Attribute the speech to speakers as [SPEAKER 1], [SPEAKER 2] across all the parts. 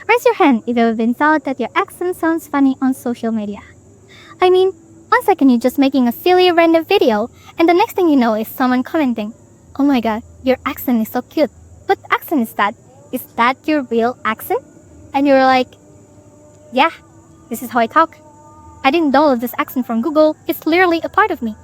[SPEAKER 1] Raise your hand if you've been told that your accent sounds funny on social media. I mean, one second you're just making a silly random video, and the next thing you know is someone commenting, "Oh my god, your accent is so cute. What accent is that? Is that your real accent?" And you're like, "Yeah, this is how I talk. I didn't download this accent from Google. It's literally a part of me."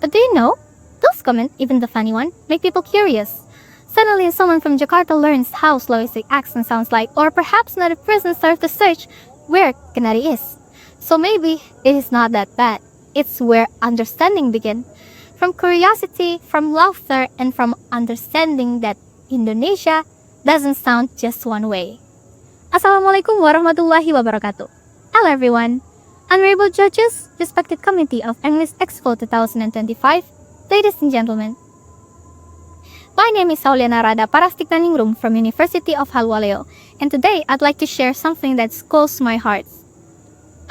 [SPEAKER 1] But do you know, those comments, even the funny one, make people curious. Suddenly someone from Jakarta learns how Sulawesi accent sounds like, or perhaps another person starts to search where Kenari is. So maybe it is not that bad. It's where understanding begins. From curiosity, from laughter, and from understanding that Indonesia doesn't sound just one way. Assalamualaikum warahmatullahi wabarakatuh. Hello everyone. Honorable judges, respected committee of English Expo 2025, ladies and gentlemen. My name is Sauliana Rada Parastiknaningrum from University of Halu Oleo, and today I'd like to share something that's close to my heart.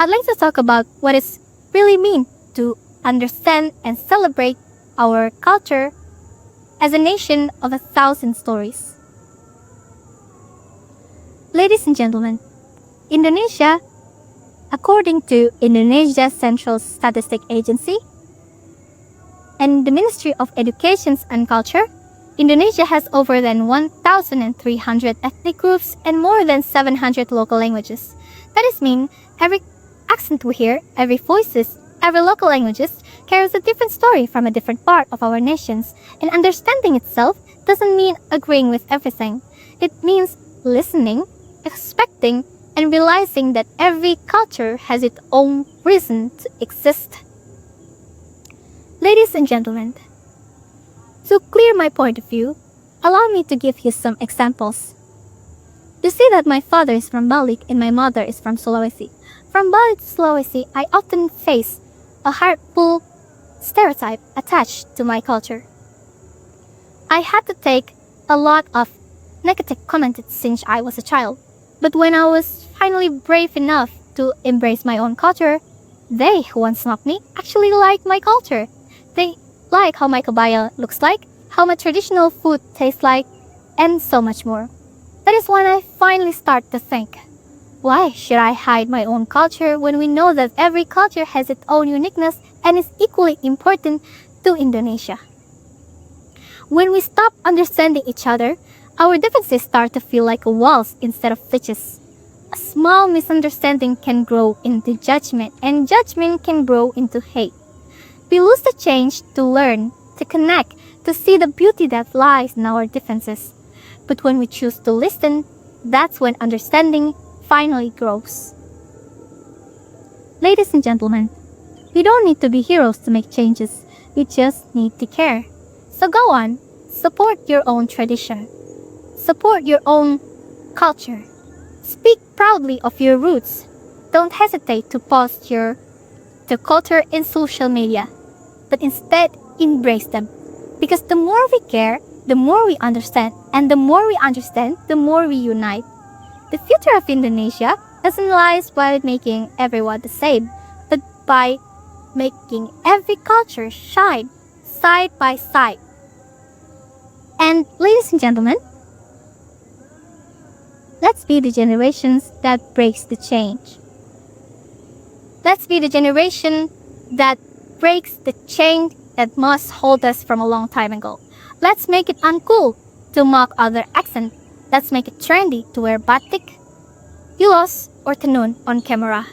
[SPEAKER 1] I'd like to talk about what it really means to understand and celebrate our culture as a nation of 1,000 stories. Ladies and gentlemen, Indonesia, according to Indonesia Central Statistic Agency and the Ministry of Education and Culture, Indonesia has over than 1,300 ethnic groups and more than 700 local languages. That is mean every accent we hear, every voices, every local languages carries a different story from a different part of our nations, and understanding itself doesn't mean agreeing with everything. It means listening, expecting, and realizing that every culture has its own reason to exist. Ladies and gentlemen, to clear my point of view, allow me to give you some examples. You see that my father is from Bali and my mother is from Sulawesi. From Bali to Sulawesi, I often face a hurtful stereotype attached to my culture. I had to take a lot of negative comments since I was a child. But when I was finally brave enough to embrace my own culture, they who once mocked me actually like my culture. They like how my kabaya looks like, how my traditional food tastes like, and so much more. That is when I finally start to think, why should I hide my own culture when we know that every culture has its own uniqueness and is equally important to Indonesia? When we stop understanding each other, our differences start to feel like walls instead of bridges. A small misunderstanding can grow into judgment, and judgment can grow into hate. We lose the chance to learn, to connect, to see the beauty that lies in our differences. But when we choose to listen, that's when understanding finally grows. Ladies and gentlemen, we don't need to be heroes to make changes. We just need to care. So go on, support your own tradition. Support your own culture. Speak proudly of your roots. Don't hesitate to post your culture in social media, but instead embrace them. Because the more we care, the more we understand, and the more we understand, the more we unite. The future of Indonesia doesn't lie by making everyone the same, but by making every culture shine side by side. And ladies and gentlemen, let's be the generations that breaks the change. Let's be the generation that breaks the chain that must hold us from a long time ago. Let's make it uncool to mock other accents. Let's make it trendy to wear batik, ulos, or tenun on camera.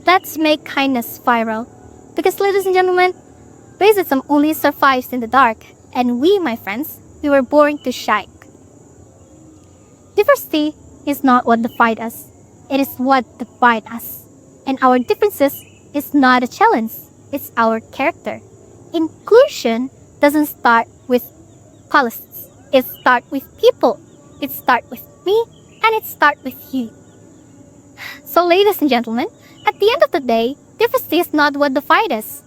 [SPEAKER 1] Let's make kindness viral. Because ladies and gentlemen, racism only survives in the dark. And we, my friends, we were born to shine. Diversity is not what divides us. It is what divides us. And our differences is not a challenge. It's our character. Inclusion doesn't start with policies. It starts with people. It starts with me, and it starts with you. So ladies and gentlemen, at the end of the day, diversity is not what divides us.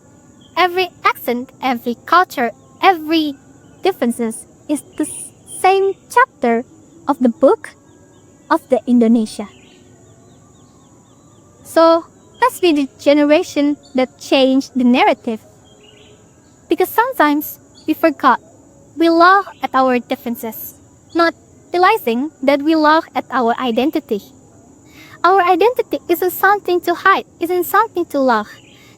[SPEAKER 1] Every accent, every culture, every differences is the same chapter of the book of the Indonesia. So let's be the generation that changed the narrative. Because sometimes we forgot we laugh at our differences, not realizing that we laugh at our identity. Our identity isn't something to hide, isn't something to love.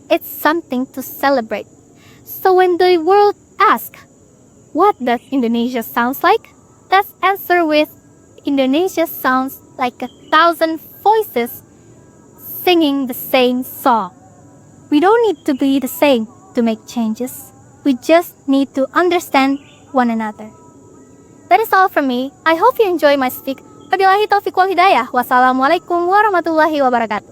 [SPEAKER 1] It's something to celebrate. So when the world asks, what does Indonesia sounds like? Let's answer with, Indonesia sounds like 1,000 voices singing the same song. We don't need to be the same to make changes. We just need to understand one another. That is all from me. I hope you enjoy my speak. Wabillahi taufiq wal hidayah. Wassalamualaikum warahmatullahi wabarakatuh.